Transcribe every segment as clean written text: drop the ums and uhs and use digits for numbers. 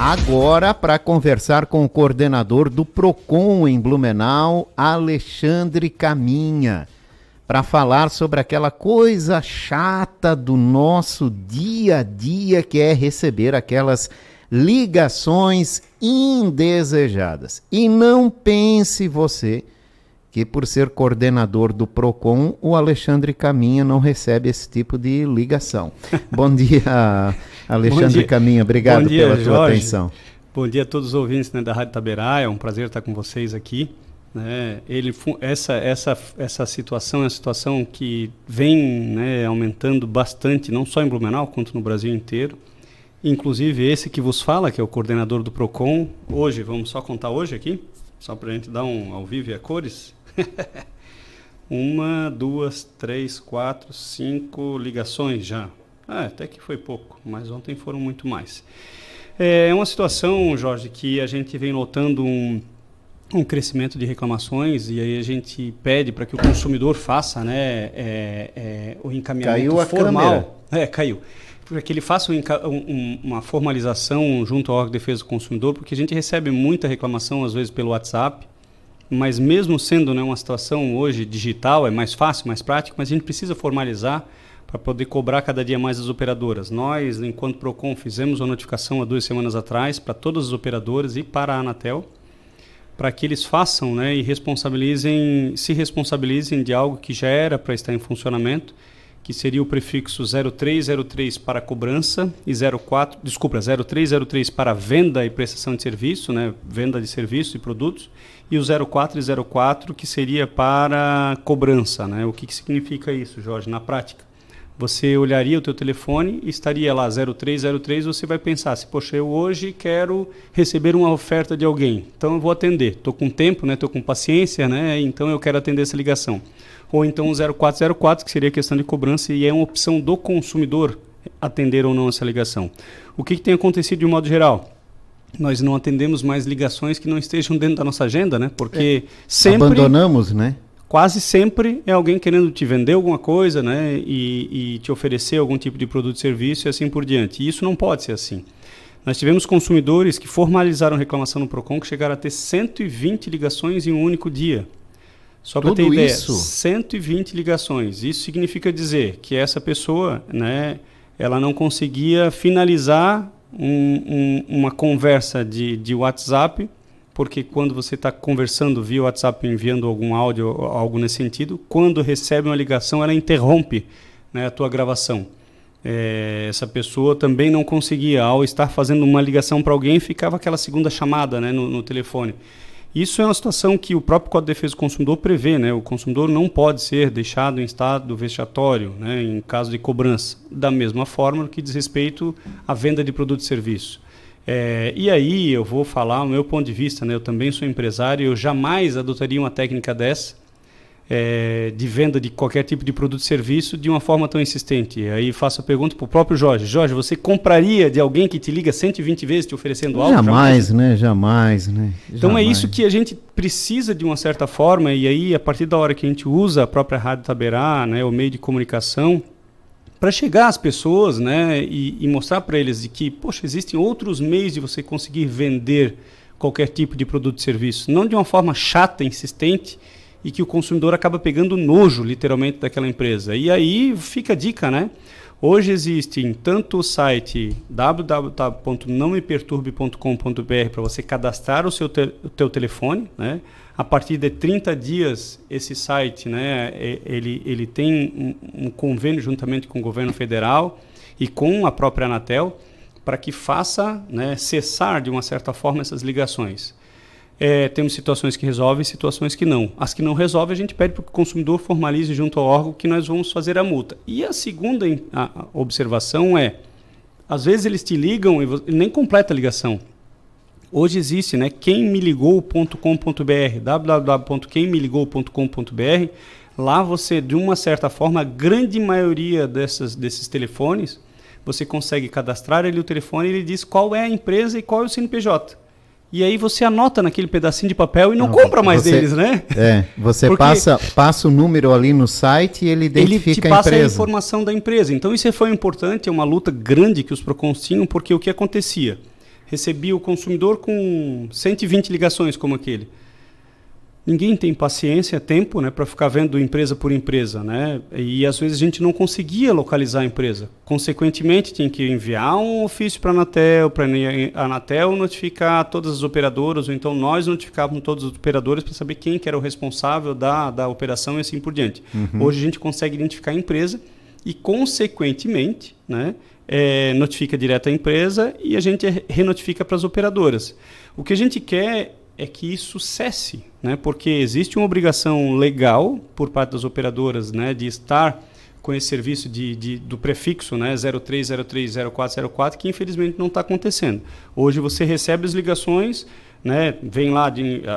Agora, para conversar com o coordenador do PROCON em Blumenau, Alexandre Caminha, para falar sobre aquela coisa chata do nosso dia a dia, que é receber aquelas ligações indesejadas. E não pense você que por ser coordenador do PROCON, o Alexandre Caminha não recebe esse tipo de ligação. Bom dia, Alexandre Caminha, obrigado pela tua atenção. Bom dia a todos os ouvintes, né, da Rádio Itaberá, é um prazer estar com vocês aqui. Né? Essa situação é uma situação que vem, né, aumentando bastante, não só em Blumenau, quanto no Brasil inteiro. Inclusive esse que vos fala, que é o coordenador do PROCON, hoje, vamos só contar hoje aqui, só para a gente dar um ao vivo e a cores. 1, 2, 3, 4, 5 ligações já. Até que foi pouco, mas ontem foram muito mais. É uma situação, Jorge, que a gente vem notando um crescimento de reclamações, e aí a gente pede para que o consumidor faça, né, o encaminhamento formal. Caiu. Para que ele faça uma formalização junto ao órgão de defesa do consumidor, porque a gente recebe muita reclamação, às vezes, pelo WhatsApp, mas mesmo sendo, né, uma situação hoje digital, é mais fácil, mais prático, mas a gente precisa formalizar para poder cobrar cada dia mais as operadoras. Nós, enquanto PROCON, fizemos uma notificação há 2 semanas atrás para todas as operadoras e para a Anatel, para que eles façam, né, e se responsabilizem de algo que já era para estar em funcionamento, que seria o prefixo 0303 para cobrança e 0303 para venda e prestação de serviço, né, venda de serviços e produtos, e o 0404 que seria para cobrança, né? O que significa isso, Jorge, na prática? Você olharia o teu telefone e estaria lá 0303, você vai pensar, poxa, eu hoje quero receber uma oferta de alguém, então eu vou atender, estou com tempo, né, estou com paciência, né, então eu quero atender essa ligação. Ou então o 0404, que seria questão de cobrança, e é uma opção do consumidor atender ou não essa ligação. O que tem acontecido de um modo geral? Nós não atendemos mais ligações que não estejam dentro da nossa agenda, né? Porque sempre... Abandonamos, né? Quase sempre é alguém querendo te vender alguma coisa, né? E te oferecer algum tipo de produto e serviço e assim por diante. E isso não pode ser assim. Nós tivemos consumidores que formalizaram reclamação no PROCON que chegaram a ter 120 ligações em um único dia. Só para ter ideia, isso? 120 ligações. Isso significa dizer que essa pessoa, né, ela não conseguia finalizar uma conversa de WhatsApp, porque quando você está conversando via WhatsApp, enviando algum áudio, algo nesse sentido, quando recebe uma ligação, ela interrompe, né, a tua gravação. Essa pessoa também não conseguia, ao estar fazendo uma ligação para alguém, ficava aquela segunda chamada, né, no telefone. Isso é uma situação que o próprio Código de Defesa do Consumidor prevê, né? O consumidor não pode ser deixado em estado vexatório, né, em caso de cobrança, da mesma forma que diz respeito à venda de produto e serviço. E aí eu vou falar o meu ponto de vista, né? Eu também sou empresário, eu jamais adotaria uma técnica dessa, de venda de qualquer tipo de produto e serviço de uma forma tão insistente. E aí faço a pergunta para o próprio Jorge. Jorge, você compraria de alguém que te liga 120 vezes te oferecendo algo? Jamais, né? Jamais, né? Então é isso que a gente precisa de uma certa forma, e aí a partir da hora que a gente usa a própria Rádio Itaberá, né, o meio de comunicação, para chegar às pessoas, né, e mostrar para eles de que, poxa, existem outros meios de você conseguir vender qualquer tipo de produto e serviço, não de uma forma chata, insistente, e que o consumidor acaba pegando nojo, literalmente, daquela empresa. E aí fica a dica, né? Hoje existe tanto o site www.nãomeperturbe.com.br para você cadastrar o teu telefone, né? A partir de 30 dias, esse site, né, ele tem um convênio juntamente com o governo federal e com a própria Anatel para que faça, né, cessar, de uma certa forma, essas ligações. Temos situações que resolvem, situações que não. As que não resolvem, a gente pede para que o consumidor formalize junto ao órgão que nós vamos fazer a multa. E a segunda observação às vezes eles te ligam e nem completa a ligação. Hoje existe, né, quemmeligou.com.br, www.quemmeligou.com.br. Lá você, de uma certa forma, a grande maioria desses telefones, você consegue cadastrar ali o telefone e ele diz qual é a empresa e qual é o CNPJ. E aí você anota naquele pedacinho de papel e não compra mais deles, né? Você passa o número ali no site e ele identifica a empresa. Ele te passa a informação da empresa. Então isso foi importante, é uma luta grande que os PROCONs tinham, porque o que acontecia? recebi o consumidor com 120 ligações como aquele. Ninguém tem paciência, tempo, né, para ficar vendo empresa por empresa, né? E às vezes a gente não conseguia localizar a empresa. Consequentemente, tinha que enviar um ofício para a Anatel notificar todas as operadoras, ou então nós notificávamos todos os operadores para saber quem que era o responsável da operação e assim por diante. Hoje a gente consegue identificar a empresa e, consequentemente, né, notifica direto a empresa e a gente renotifica para as operadoras. O que a gente quer é que isso cesse, né? Porque existe uma obrigação legal por parte das operadoras, né, de estar com esse serviço do prefixo, né, 0303 0404, que infelizmente não está acontecendo. Hoje você recebe as ligações, né, vem lá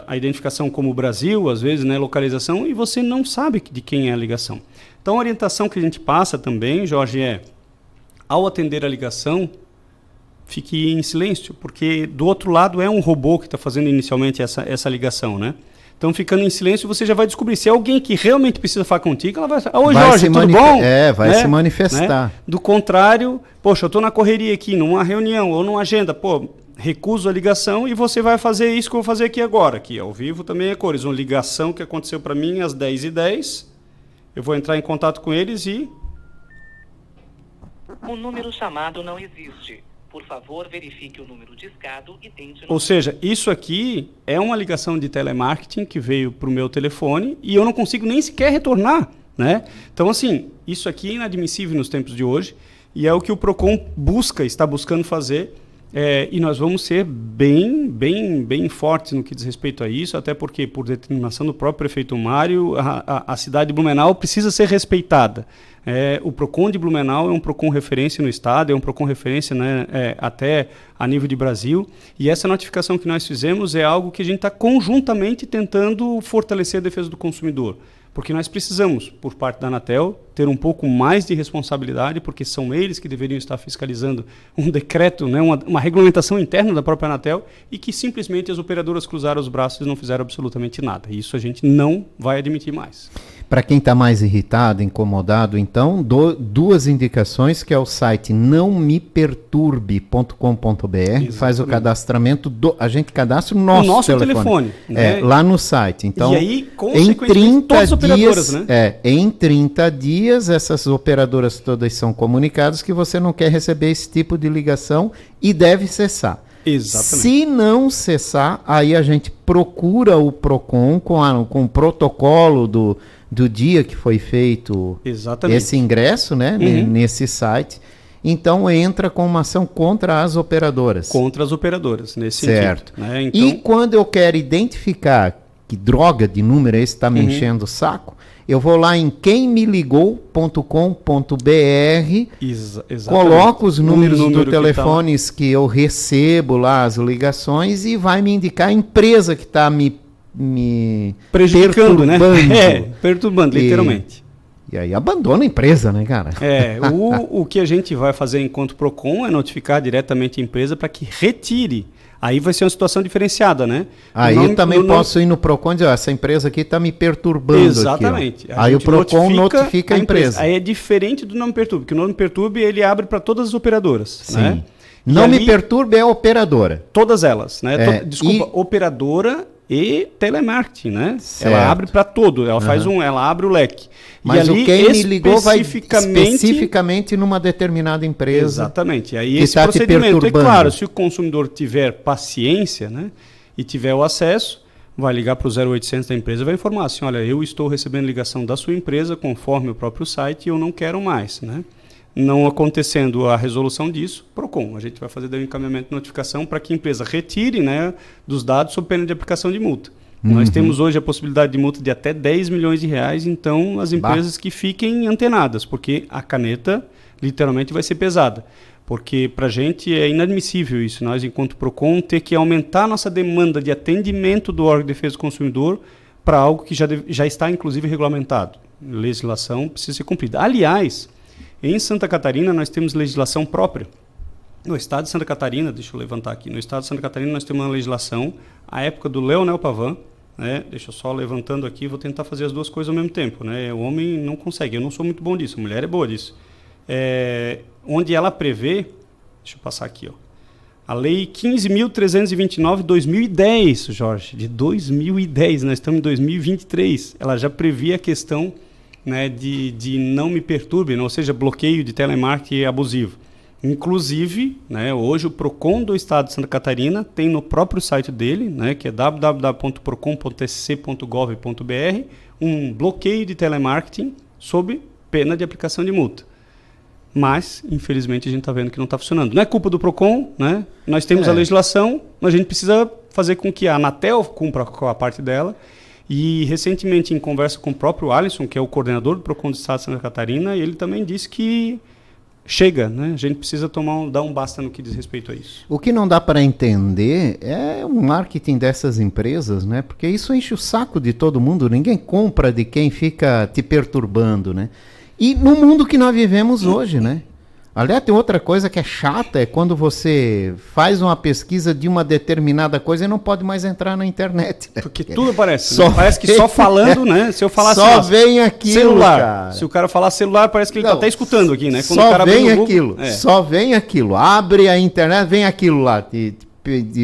a identificação como Brasil, às vezes, né, localização, e você não sabe de quem é a ligação. Então a orientação que a gente passa também, Jorge, ao atender a ligação, fique em silêncio, porque do outro lado é um robô que está fazendo inicialmente essa ligação, né? Então, ficando em silêncio, você já vai descobrir. Se é alguém que realmente precisa falar contigo, ela vai falar, oi Jorge, tudo bom? Vai, né, se manifestar. Né? Do contrário, poxa, eu estou na correria aqui, numa reunião ou numa agenda, recuso a ligação e você vai fazer isso que eu vou fazer aqui agora. Aqui, ao vivo também é cores. Uma ligação que aconteceu para mim às 10h10, eu vou entrar em contato com eles e... O número chamado não existe. Por favor, verifique o número discado e tente... Ou seja, isso aqui é uma ligação de telemarketing que veio para o meu telefone e eu não consigo nem sequer retornar, né? Então, assim, isso aqui é inadmissível nos tempos de hoje e é o que o PROCON está buscando fazer, e nós vamos ser bem fortes no que diz respeito a isso, até porque, por determinação do próprio prefeito Mário, a cidade de Blumenau precisa ser respeitada. O PROCON de Blumenau é um PROCON referência no estado, é um PROCON referência, né, até a nível de Brasil, e essa notificação que nós fizemos é algo que a gente está conjuntamente tentando fortalecer a defesa do consumidor, porque nós precisamos, por parte da Anatel, ter um pouco mais de responsabilidade, porque são eles que deveriam estar fiscalizando um decreto, né, uma regulamentação interna da própria Anatel, e que simplesmente as operadoras cruzaram os braços e não fizeram absolutamente nada. Isso a gente não vai admitir mais. Para quem está mais irritado, incomodado, então, duas indicações, que é o site nãomeperturbe.com.br, faz o cadastramento, a gente cadastra o nosso telefone. Né? Lá no site. Então, e aí, consequentemente, todas as operadoras, dias, né? Em 30 dias, essas operadoras todas são comunicadas que você não quer receber esse tipo de ligação e deve cessar. Exatamente. Se não cessar, aí a gente procura o PROCON com o protocolo do dia que foi feito esse ingresso, né, nesse site. Então entra com uma ação contra as operadoras. Contra as operadoras, nesse certo. sentido. Né? Então... E quando eu quero identificar que droga de número esse está me enchendo o saco, eu vou lá em quemmeligou.com.br, coloco os números do telefones que eu recebo lá, as ligações, e vai me indicar a empresa que está me prejudicando, perturbando. Né? Perturbando, literalmente. E aí abandona a empresa, né, cara? O que a gente vai fazer enquanto PROCON é notificar diretamente a empresa para que retire. Aí vai ser uma situação diferenciada, né? Aí eu também posso ir no PROCON e dizer, essa empresa aqui está me perturbando. Exatamente. Aqui, aí o PROCON notifica a empresa. Aí é diferente do Não Me Perturbe, porque o Não Me Perturbe ele abre para todas as operadoras. Sim. Né? Não Me Perturbe é a operadora. Todas elas, né? Operadora e telemarketing, né? Certo. Ela abre para todo, ela faz ela abre o leque. Mas e ali, o quem me ligou vai especificamente numa determinada empresa. Exatamente. Aí esse procedimento, é claro, se o consumidor tiver paciência, né, e tiver o acesso, vai ligar para o 0800 da empresa e vai informar assim, olha, eu estou recebendo ligação da sua empresa conforme o próprio site e eu não quero mais, né? Não acontecendo a resolução disso, PROCON, a gente vai fazer daí um encaminhamento de notificação para que a empresa retire, né, dos dados sob pena de aplicação de multa. Nós temos hoje a possibilidade de multa de até 10 milhões de reais, então as empresas que fiquem antenadas, porque a caneta literalmente vai ser pesada. Porque para a gente é inadmissível isso, nós enquanto PROCON ter que aumentar nossa demanda de atendimento do órgão de defesa do consumidor para algo que já está inclusive regulamentado. Legislação precisa ser cumprida. Aliás, em Santa Catarina nós temos legislação própria. No estado de Santa Catarina, deixa eu levantar aqui, no estado de Santa Catarina nós temos uma legislação, à época do Leonel Pavan, né? Deixa eu só levantando aqui, vou tentar fazer as duas coisas ao mesmo tempo, né? O homem não consegue, eu não sou muito bom disso, a mulher é boa disso. Onde ela prevê, deixa eu passar aqui, ó, A lei 15.329 de 2010, Jorge, de 2010, nós estamos em 2023. Ela já previa a questão, né, de não me perturbe, ou seja, bloqueio de telemarketing abusivo. Inclusive, né, hoje o PROCON do Estado de Santa Catarina tem no próprio site dele, né, que é www.procon.sc.gov.br, um bloqueio de telemarketing sob pena de aplicação de multa. Mas, infelizmente, a gente está vendo que não está funcionando. Não é culpa do PROCON, né? Nós temos a legislação, mas a gente precisa fazer com que a Anatel cumpra com a parte dela. E, recentemente, em conversa com o próprio Alisson, que é o coordenador do PROCON do Estado de Santa Catarina, ele também disse que chega, né? A gente precisa dar um basta no que diz respeito a isso. O que não dá para entender é o marketing dessas empresas, né? Porque isso enche o saco de todo mundo. Ninguém compra de quem fica te perturbando, né? E no mundo que nós vivemos hoje, né? Aliás, tem outra coisa que é chata, é quando você faz uma pesquisa de uma determinada coisa e não pode mais entrar na internet. Né? Porque tudo aparece. Parece que só falando, né? Se eu falar só vem aquilo, celular. Cara. Se o cara falar celular, parece que ele está até escutando aqui, né? Quando só o cara vem Google, aquilo, só vem aquilo. Abre a internet, vem aquilo lá.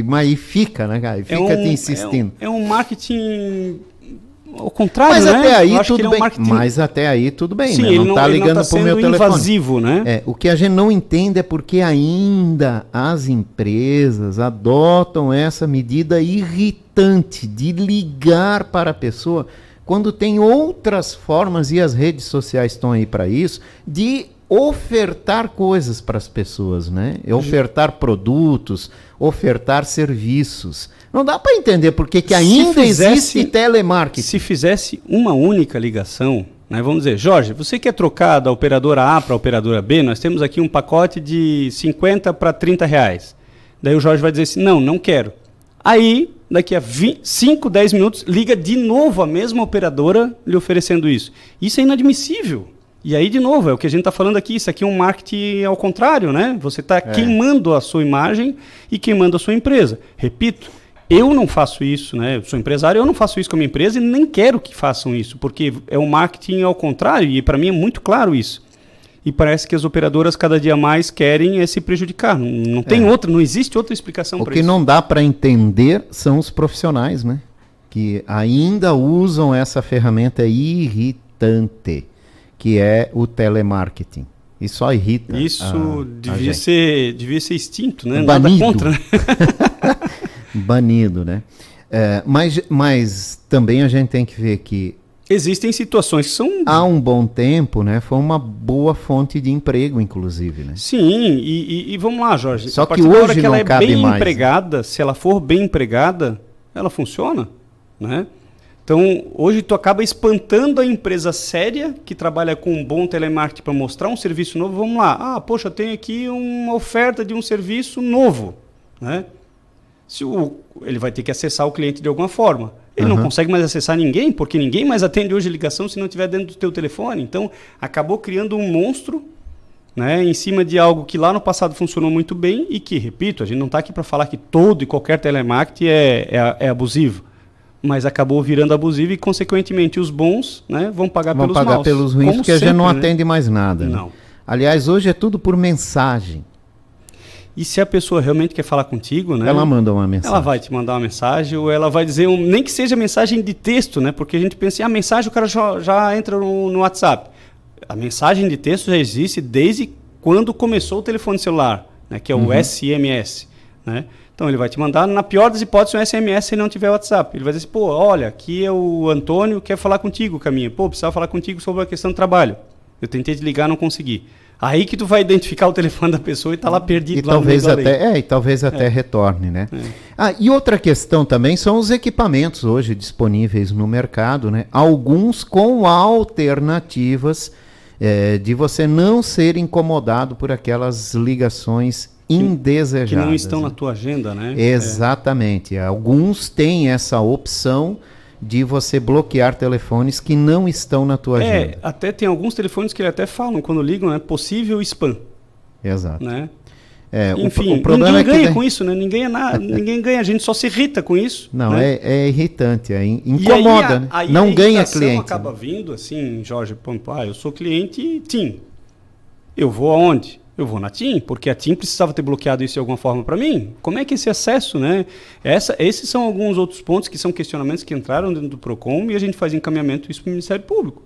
Mas e fica, né, cara? Fica te insistindo. É um marketing... Ao contrário, mas né? até aí tudo bem. Marketing... Mas até aí tudo bem, sim, né? Não está ligando para o meu telefone. Invasivo, né? O que a gente não entende é porque ainda as empresas adotam essa medida irritante de ligar para a pessoa quando tem outras formas, e as redes sociais estão aí para isso, de ofertar coisas para as pessoas, né? Ofertar produtos, ofertar serviços. Não dá para entender porque que ainda existe telemarketing. Se fizesse uma única ligação, né, vamos dizer, Jorge, você quer trocar da operadora A para a operadora B? Nós temos aqui um pacote de 50 para 30 reais. Daí o Jorge vai dizer assim, não quero. Aí, daqui a 5, 10 minutos, liga de novo a mesma operadora lhe oferecendo isso. Isso é inadmissível. E aí, de novo, é o que a gente está falando aqui, isso aqui é um marketing ao contrário, né? Você está queimando a sua imagem e queimando a sua empresa. Repito, eu não faço isso, né? Eu sou empresário, eu não faço isso com a minha empresa e nem quero que façam isso, porque é um marketing ao contrário e para mim é muito claro isso. E parece que as operadoras cada dia mais querem se prejudicar. Não tem outra, não existe outra explicação para isso. O que não dá para entender são os profissionais, né? Que ainda usam essa ferramenta irritante, que é o telemarketing. E só irrita. Isso devia ser extinto, né? Banido. Nada contra, né? Banido, né? Mas também a gente tem que ver que existem situações que são... Há um bom tempo, né? Foi uma boa fonte de emprego, inclusive, né? Sim, e vamos lá, Jorge. Só que hoje não cabe mais. Se ela é bem empregada, se ela for bem empregada, ela funciona, né? Então, hoje tu acaba espantando a empresa séria que trabalha com um bom telemarketing para mostrar um serviço novo. Vamos lá. Poxa, tem aqui uma oferta de um serviço novo, né? Ele vai ter que acessar o cliente de alguma forma. Ele não consegue mais acessar ninguém, porque ninguém mais atende hoje a ligação se não estiver dentro do teu telefone. Então, acabou criando um monstro, né, em cima de algo que lá no passado funcionou muito bem e que, repito, a gente não está aqui para falar que todo e qualquer telemarketing é abusivo, mas acabou virando abusivo e, consequentemente, os bons, né, vão pagar pelos maus. Vão pagar pelos ruins, porque a gente não atende mais nada. Não. Né? Aliás, hoje é tudo por mensagem. E se a pessoa realmente quer falar contigo, né? Ela manda uma mensagem. Ela vai te mandar uma mensagem, ou ela vai dizer, nem que seja mensagem de texto, né? Porque a gente pensa, a mensagem o cara já entra no WhatsApp. A mensagem de texto já existe desde quando começou o telefone celular, né? Que é o SMS, né? Então ele vai te mandar, na pior das hipóteses, um SMS se não tiver WhatsApp. Ele vai dizer, olha, aqui é o Antônio, quer falar contigo, Caminha. Precisava falar contigo sobre a questão do trabalho. Eu tentei te ligar, não consegui. Aí que tu vai identificar o telefone da pessoa e tá lá perdido. E lá talvez até retorne, né? E outra questão também são os equipamentos hoje disponíveis no mercado, né? Alguns com alternativas de você não ser incomodado por aquelas ligações indesejadas. Que não estão na tua agenda, né? Exatamente. Alguns têm essa opção de você bloquear telefones que não estão na tua agenda. Até tem alguns telefones que até falam, quando ligam, né, possível spam. Exato. Né? Enfim, o problema ninguém ganha com isso, né? Ninguém ganha, a gente só se irrita com isso. Não, né? é irritante, incomoda, né? Não ganha cliente. Acaba vindo assim, Jorge, eu sou cliente TIM. Eu vou aonde? Eu vou na TIM, porque a TIM precisava ter bloqueado isso de alguma forma para mim. Como é que esse acesso, né? Esses são alguns outros pontos que são questionamentos que entraram dentro do PROCON e a gente faz encaminhamento isso para o Ministério Público.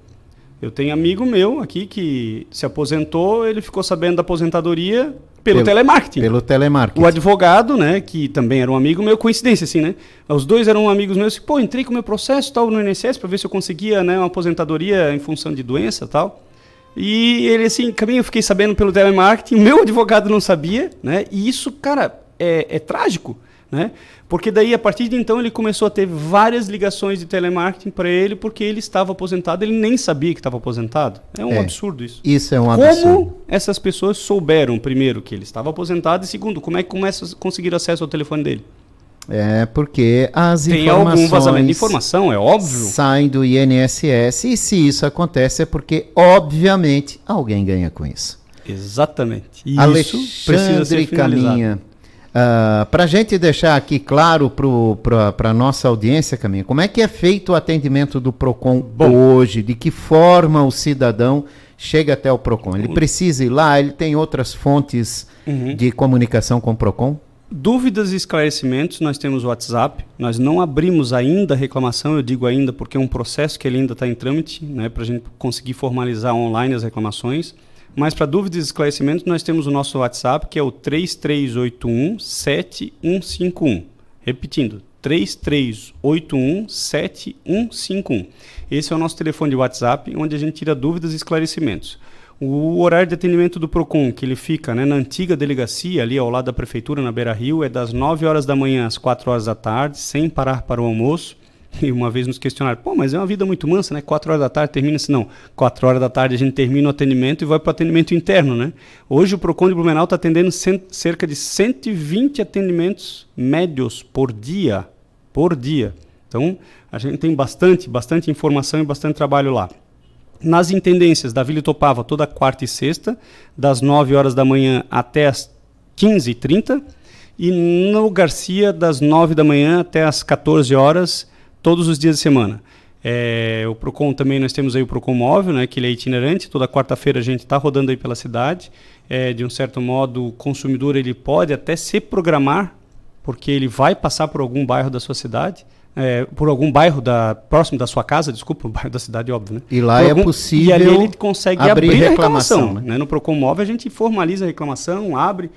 Eu tenho amigo meu aqui que se aposentou, ele ficou sabendo da aposentadoria pelo telemarketing. Pelo telemarketing. O advogado, né, que também era um amigo meu, coincidência assim, né? Os dois eram amigos meus, pô, entrei com o meu processo tal no INSS para ver se eu conseguia, né, uma aposentadoria em função de doença tal. E ele assim, também eu fiquei sabendo pelo telemarketing, meu advogado não sabia, né? E isso, cara, é trágico, né? Porque daí, a partir de então, ele começou a ter várias ligações de telemarketing para ele, porque ele estava aposentado, ele nem sabia que estava aposentado. É um absurdo isso. Isso é um absurdo. Como essas pessoas souberam, primeiro, que ele estava aposentado, e segundo, como é que conseguiram acesso ao telefone dele? Porque as Tem informações algum vazamento de informação, é óbvio. saem do INSS, e se isso acontece é porque, obviamente, alguém ganha com isso. Exatamente. E isso precisa ser finalizado. Caminha, para a gente deixar aqui claro para a nossa audiência, Caminha, como é que é feito o atendimento do PROCON hoje? De que forma o cidadão chega até o PROCON? Ele precisa ir lá? Ele tem outras fontes de comunicação com o PROCON? Dúvidas e esclarecimentos, nós temos o WhatsApp. Nós não abrimos ainda a reclamação, eu digo ainda porque é um processo que ele ainda está em trâmite, né, para a gente conseguir formalizar online as reclamações. Mas para dúvidas e esclarecimentos, nós temos o nosso WhatsApp, que é o 3381-7151. Repetindo, 3381-7151. Esse é o nosso telefone de WhatsApp, onde a gente tira dúvidas e esclarecimentos. O horário de atendimento do PROCON, que ele fica, né, na antiga delegacia, ali ao lado da prefeitura, na Beira Rio, é das 9 horas da manhã às 4 horas da tarde, sem parar para o almoço. E uma vez nos questionaram, mas é uma vida muito mansa, né? 4 horas da tarde termina-se. Não, 4 horas da tarde a gente termina o atendimento e vai para o atendimento interno, né? Hoje o PROCON de Blumenau está atendendo cerca de 120 atendimentos médios por dia. Então, a gente tem bastante informação e bastante trabalho lá. Nas intendências da Vila Itopava, toda quarta e sexta, das 9 horas da manhã até as 15h30. E no Garcia, das 9 da manhã até as 14 horas, todos os dias de semana. O PROCON também, nós temos aí o PROCON móvel, né, que ele é itinerante. Toda quarta-feira a gente está rodando aí pela cidade. De um certo modo, o consumidor ele pode até se programar, porque ele vai passar por algum bairro da sua cidade. Por algum bairro próximo da sua casa, desculpa, o bairro da cidade, óbvio, né? E lá é possível. E ali ele consegue abrir a reclamação. Né? No PROCON móvel a gente formaliza a reclamação, abre,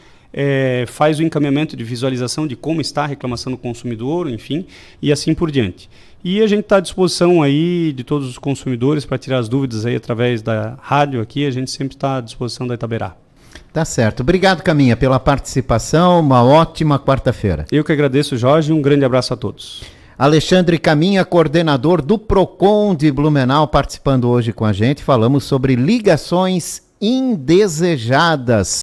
faz o encaminhamento de visualização de como está a reclamação do consumidor, enfim, e assim por diante. E a gente está à disposição aí de todos os consumidores para tirar as dúvidas aí através da rádio aqui, a gente sempre está à disposição da Itaberá. Tá certo. Obrigado, Caminha, pela participação, uma ótima quarta-feira. Eu que agradeço, Jorge, um grande abraço a todos. Alexandre Caminha, coordenador do PROCON de Blumenau, participando hoje com a gente. Falamos sobre ligações indesejadas.